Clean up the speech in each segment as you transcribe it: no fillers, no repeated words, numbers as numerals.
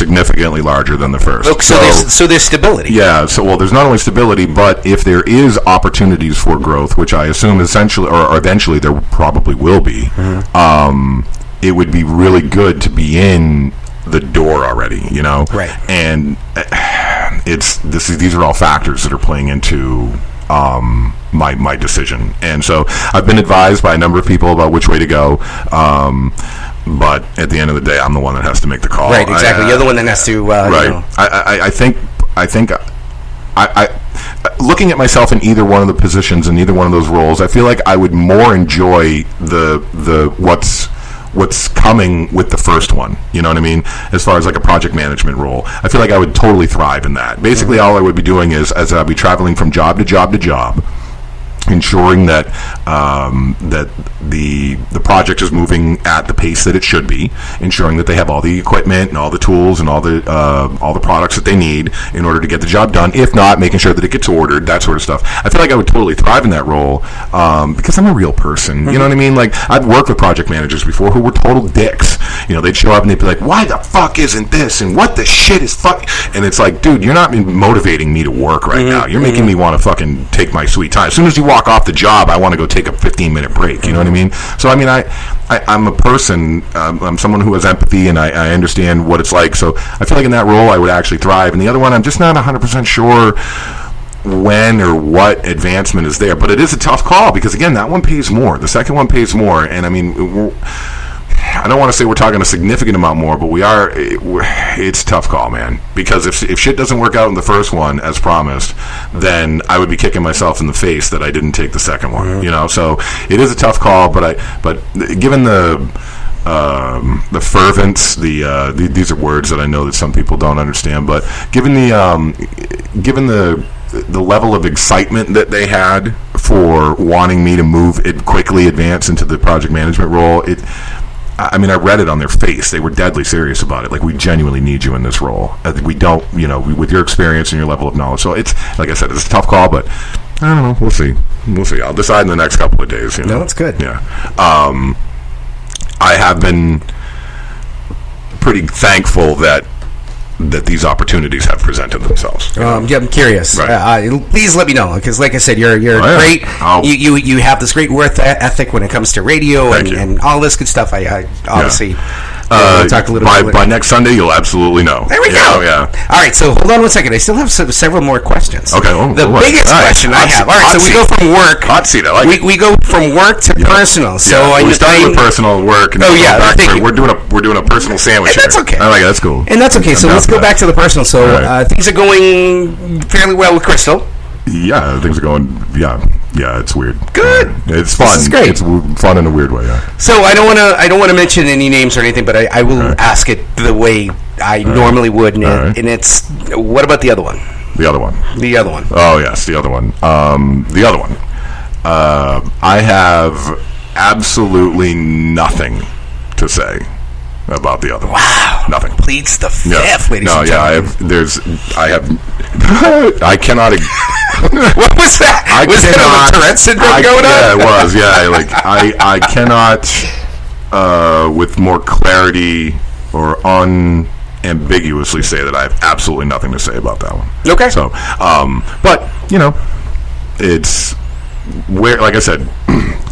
significantly larger than the first. Look, so there's stability. Yeah. So there's not only stability, but if there is opportunities for growth, which I assume essentially or eventually there probably will be, it would be really good to be in the door already. Right. And these are all factors that are playing into my decision, and so I've been advised by a number of people about which way to go, but at the end of the day, I'm the one that has to make the call. Right, exactly. You're the one that has to. Right. I think looking at myself in either one of the positions in either one of those roles, I feel like I would more enjoy the what's coming with the first one, you know what I mean? As far as like a project management role, I feel like I would totally thrive in that. Basically, all I would be doing is I'd be traveling from job to job to job, ensuring that that the project is moving at the pace that it should be, ensuring that they have all the equipment and all the tools and all the products that they need in order to get the job done. If not, making sure that it gets ordered, that sort of stuff. I feel like I would totally thrive in that role because I'm a real person. You know what I mean? Like, I've worked with project managers before who were total dicks. They'd show up and they'd be like, "Why the fuck isn't this? And what the shit is fuck?" And it's like, dude, you're not motivating me to work right now. You're making me want to fucking take my sweet time. As soon as you walk off the job, I want to go take a 15-minute break. You know what I mean? So, I mean, I'm a person. I'm someone who has empathy, and I understand what it's like. So I feel like in that role, I would actually thrive. And the other one, I'm just not 100% sure when or what advancement is there. But it is a tough call because, again, that one pays more. The second one pays more. And, I mean, I don't want to say we're talking a significant amount more, but it's a tough call, man. Because if shit doesn't work out in the first one as promised, then I would be kicking myself in the face that I didn't take the second one. So it is a tough call. But given the fervence, these are words that I know that some people don't understand. But given the level of excitement that they had for wanting me to quickly advance into the project management role, I mean, I read it on their face. They were deadly serious about it. Like, we genuinely need you in this role. We don't, with your experience and your level of knowledge. So it's, like I said, it's a tough call, but I don't know. We'll see. I'll decide in the next couple of days. No, that's good. Yeah. I have been pretty thankful that these opportunities have presented themselves. Yeah, I'm curious. Right. Please let me know, because, like I said, you're great. You have this great work ethic when it comes to radio and all this good stuff. I obviously talk a little bit. By next Sunday, you'll absolutely know. There we go. Yeah. All right, so hold on 1 second. I still have several more questions. Okay. The biggest question I have. All right, so we go from work. Hot seat. I like we go from work to personal. So we started with personal work. And we're doing a personal sandwich. And that's okay. I like it. That's cool. And that's okay. So let's go back to the personal. So things are going fairly well with Crystal. Yeah, things are going. Yeah, it's weird. Good. It's fun. This is great. It's fun in a weird way. Yeah. So I don't want to mention any names or anything, but I will ask it the way I normally would, and it's, what about the other one? The other one. The other one. Oh yes, the other one. The other one. I have absolutely nothing to say about the other one. Wow. Nothing. Pleads the fifth, ladies and gentlemen. I cannot. What was that? Was it a Tourette syndrome going on? Yeah, it was. Yeah, I cannot, with more clarity or unambiguously say that I have absolutely nothing to say about that one. Okay. So, but it's where, like I said,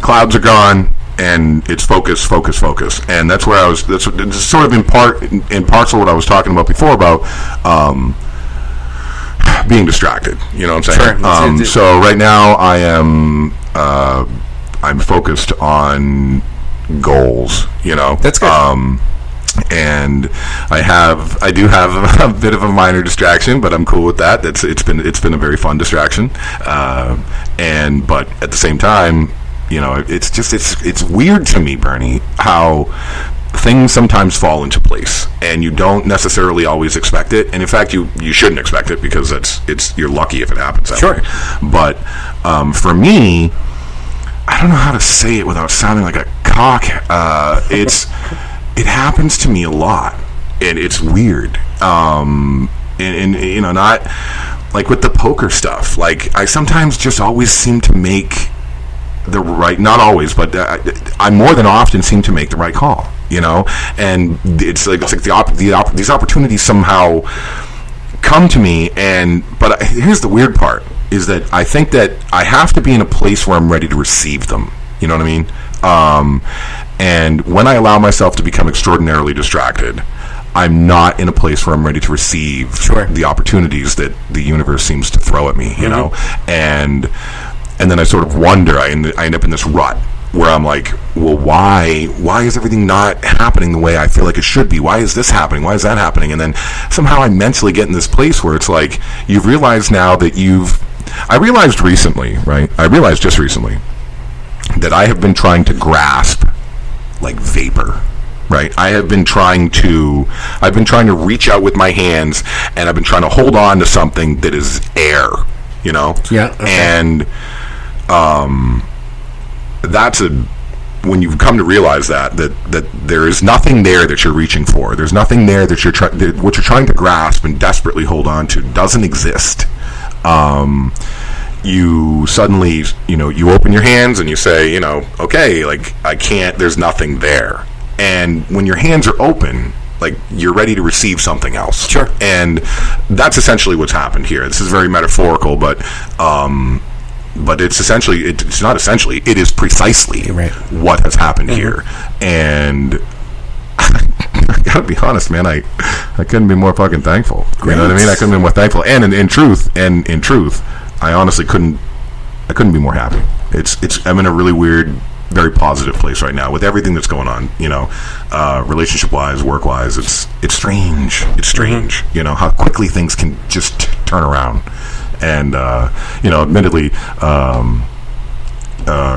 clouds are gone. And it's focus, and that's where I was. That's sort of in parcel what I was talking about before about being distracted. You know what I'm saying? Sure. So right now I am. I'm focused on goals. That's good. And I do have a bit of a minor distraction, but I'm cool with that. It's been a very fun distraction. But at the same time, it's weird to me, Bernie, how things sometimes fall into place, and you don't necessarily always expect it. And in fact, you shouldn't expect it, because you're lucky if it happens that way. But for me, I don't know how to say it without sounding like a cock. It happens to me a lot, and it's weird. And not like with the poker stuff. Like, I sometimes just always seem to make the right, not always, but I more than often seem to make the right call. you know, and it's like these opportunities somehow come to me, but here's the weird part, is that I think that I have to be in a place where I'm ready to receive them. You know what I mean? And when I allow myself to become extraordinarily distracted, I'm not in a place where I'm ready to receive the opportunities that the universe seems to throw at me, you know? And then I sort of wonder, I end up in this rut where I'm like, well, why is everything not happening the way I feel like it should be? Why is this happening? Why is that happening? And then somehow I mentally get in this place where it's like, you've realized now that I realized just recently that I have been trying to grasp like vapor, right? I've been trying to reach out with my hands, and I've been trying to hold on to something that is air, you know? Yeah. Okay. And when you've come to realize that there is nothing there that you're reaching for. There's nothing there that what you're trying to grasp and desperately hold on to doesn't exist. You suddenly, you open your hands and you say, okay, like I can't, there's nothing there. And when your hands are open, like you're ready to receive something else. Sure. And that's essentially what's happened here. This is very metaphorical, but it's not essentially, it is precisely what has happened here. And I gotta be honest, man, I couldn't be more fucking thankful. Great. You know what I mean? I couldn't be more thankful. And in truth, I honestly couldn't be more happy. I'm in a really weird, very positive place right now with everything that's going on, relationship wise, work wise. It's strange. It's strange, how quickly things can just turn around. And admittedly,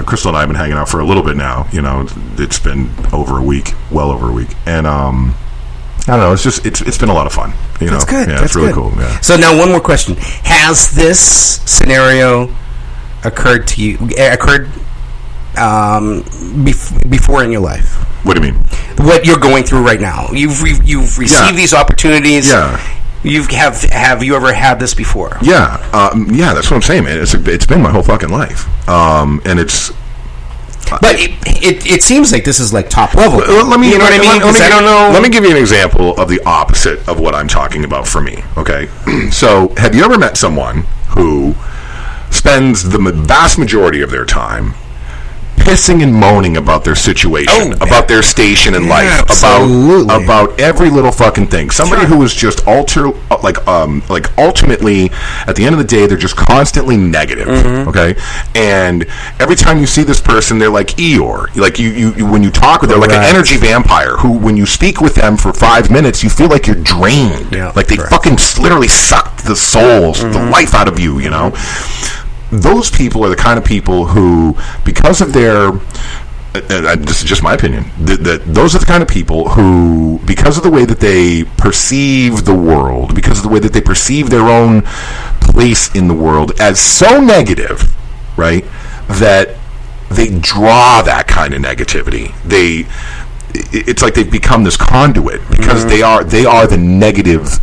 Crystal and I have been hanging out for a little bit now. It's been well over a week, and I don't know. It's been a lot of fun. That's good. Yeah, it's really cool. Yeah. So now one more question: has this scenario occurred to you? Before in your life? What do you mean? What you're going through right now? You've received these opportunities. Yeah. Have you ever had this before? Yeah. That's what I'm saying, man. It's been my whole fucking life. And it's. But it seems like this is like top level. Let me, you know what I mean? I don't know. Let me give you an example of the opposite of what I'm talking about for me. Okay. So, have you ever met someone who spends the vast majority of their time pissing and moaning about their situation, about their station in life, about every little fucking thing? Somebody who is just ultimately, at the end of the day, they're just constantly negative. Okay, and every time you see this person, they're like Eeyore. Like you when you talk with them, like an energy vampire who, when you speak with them for 5 minutes, you feel like you're drained. Yeah, like they fucking literally sucked the souls, the life out of you. Those people are the kind of people who, because of their, this is just my opinion, those are the kind of people who, because of the way that they perceive the world, because of the way that they perceive their own place in the world as so negative, right, that they draw that kind of negativity. It's like they've become this conduit because they are the negative.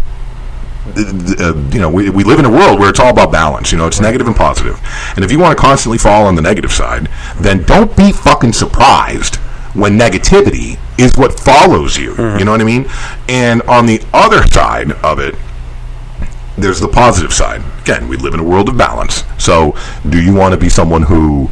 We live in a world where it's all about balance. It's negative and positive. And if you want to constantly fall on the negative side, then don't be fucking surprised when negativity is what follows you. You know what I mean? And on the other side of it, there's the positive side. Again, we live in a world of balance. So do you want to be someone who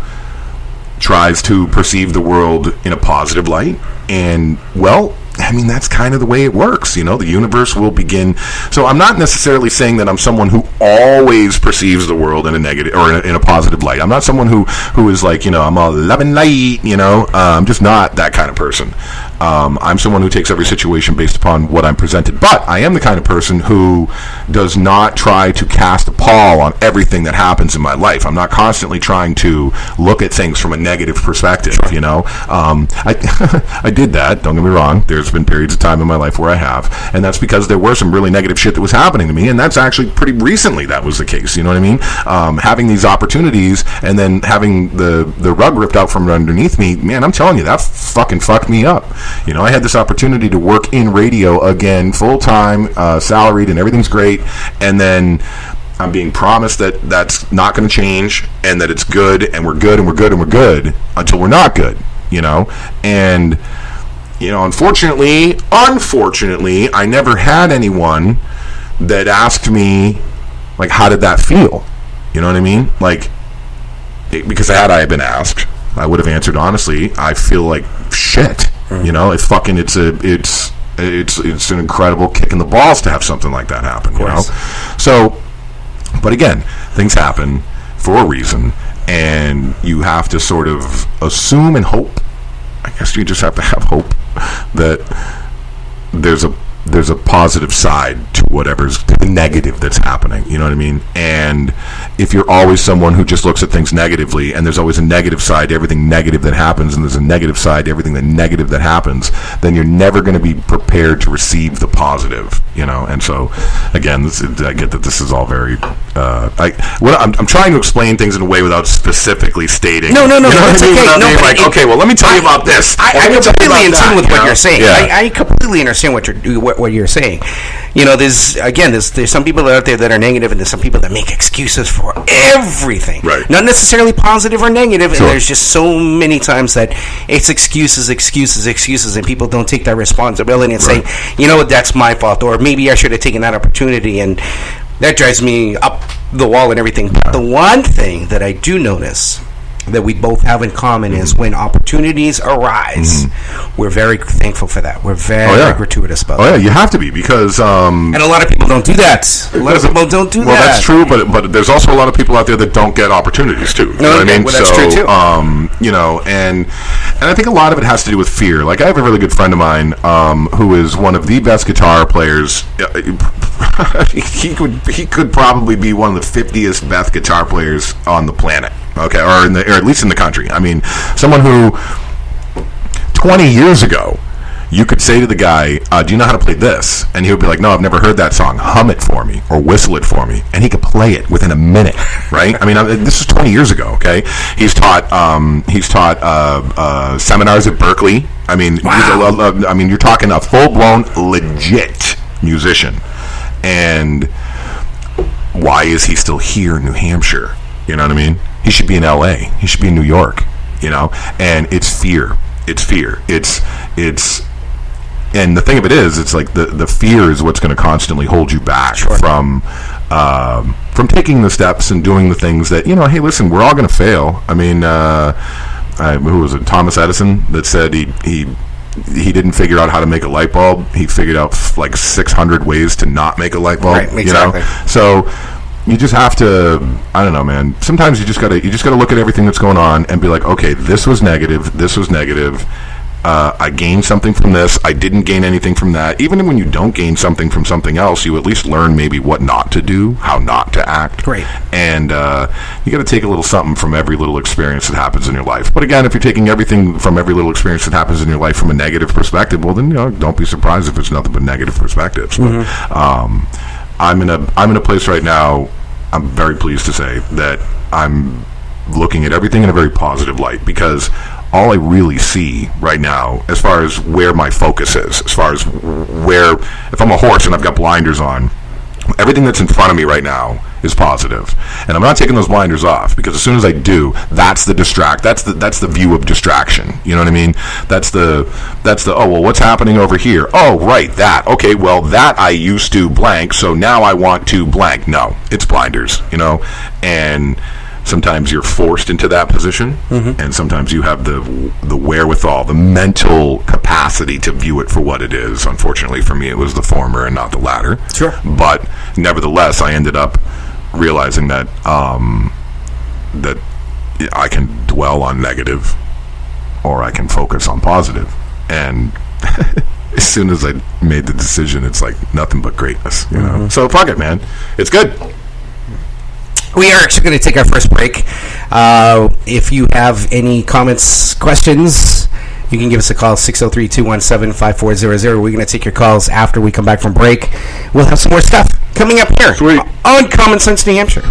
tries to perceive the world in a positive light? And, well, I mean, that's kind of the way it works. The universe will begin. So I'm not necessarily saying that I'm someone who always perceives the world in a negative or in a positive light. I'm not someone who is like, I'm all love and light, I'm just not that kind of person. I'm someone who takes every situation based upon what I'm presented. But I am the kind of person who does not try to cast a pall on everything that happens in my life. I'm not constantly trying to look at things from a negative perspective, I did that, don't get me wrong. There's been periods of time in my life where I have, and that's because there were some really negative shit that was happening to me, and that's actually pretty recently that was the case, you know what I mean? Having these opportunities and then having the rug ripped out from underneath me, man, I'm telling you, that fucking fucked me up. I had this opportunity to work in radio again, full-time, salaried, and everything's great, and then I'm being promised that that's not going to change, and that it's good, and we're good, and we're good, and we're good, until we're not good, and unfortunately, I never had anyone that asked me, like, how did that feel? You know what I mean? Like, because had I been asked, I would have answered honestly. I feel like shit. It's an incredible kick in the balls to have something like that happen. So, but again, things happen for a reason, and you have to sort of assume and hope. I guess you just have to have hope that there's a positive side to whatever's negative that's happening. You know what I mean? And if you're always someone who just looks at things negatively, and there's always a negative side to everything negative that happens, and there's a negative side to everything negative that happens, then you're never going to be prepared to receive the positive. And so again, I get that this is all very. I'm trying to explain things in a way without specifically stating. No, it's okay. Okay, well, let me tell you about this. I'm completely in tune with what you're saying. Yeah. I completely understand what you're saying. There's some people out there that are negative, and there's some people that make excuses for everything. Right. Not necessarily positive or negative, and there's just so many times that it's excuses, and people don't take that responsibility and say, that's my fault, or maybe I should have taken that opportunity, and that drives me up the wall and everything. But the one thing that I do notice that we both have in common is when opportunities arise, we're very thankful for that. We're very gratuitous about that. You have to be, because and a lot of people don't do that. Well, that's true, but there's also a lot of people out there that don't get opportunities too. You know what I mean? Well, that's true too. And I think a lot of it has to do with fear. Like, I have a really good friend of mine who is one of the best guitar players. He could probably be one of the 50th best guitar players on the planet. Okay, or at least in the country. I mean, someone who 20 years ago, you could say to the guy, do you know how to play this? And he would be like, no, I've never heard that song. Hum it for me or whistle it for me. And he could play it within a minute, right? I mean, this is 20 years ago, okay? He's taught seminars at Berkeley. I mean, wow. You're talking a full-blown, legit musician. And why is he still here in New Hampshire? You know what I mean? He should be in LA. He should be in New York, and it's fear. It's and the thing of it is, it's like the fear is what's going to constantly hold you back from taking the steps and doing the things that, hey, listen, we're all going to fail. I mean, who was it? Thomas Edison that said he didn't figure out how to make a light bulb. He figured out like 600 ways to not make a light bulb. Right, exactly. So you just have to, I don't know, man. Sometimes you just gotta look at everything that's going on and be like, okay, this was negative. I gained something from this. I didn't gain anything from that. Even when you don't gain something from something else, you at least learn maybe what not to do, how not to act. Great. And you got to take a little something from every little experience that happens in your life. But again, if you're taking everything from every little experience that happens in your life from a negative perspective, well, then don't be surprised if it's nothing but negative perspectives. But I'm in a place right now. I'm very pleased to say that I'm looking at everything in a very positive light, because all I really see right now, as far as where my focus is, as far as if I'm a horse and I've got blinders on, everything that's in front of me right now is positive. And I'm not taking those blinders off, because as soon as I do, that's the that's the view of distraction. You know what I mean? That's the oh, well, what's happening over here? Oh, right, that. Okay, well, that I used to blank, so now I want to blank. No, it's blinders, and sometimes you're forced into that position, and sometimes you have the wherewithal, the mental capacity to view it for what it is. Unfortunately for me, it was the former and not the latter. Sure. But nevertheless, I ended up realizing that that I can dwell on negative, or I can focus on positive. And as soon as I made the decision, it's like nothing but greatness, So fuck it, man. It's good. We are actually going to take our first break. If you have any comments, questions, you can give us a call, 603-217-5400. We're going to take your calls after we come back from break. We'll have some more stuff coming up here. Sweet. On Common Sense New Hampshire.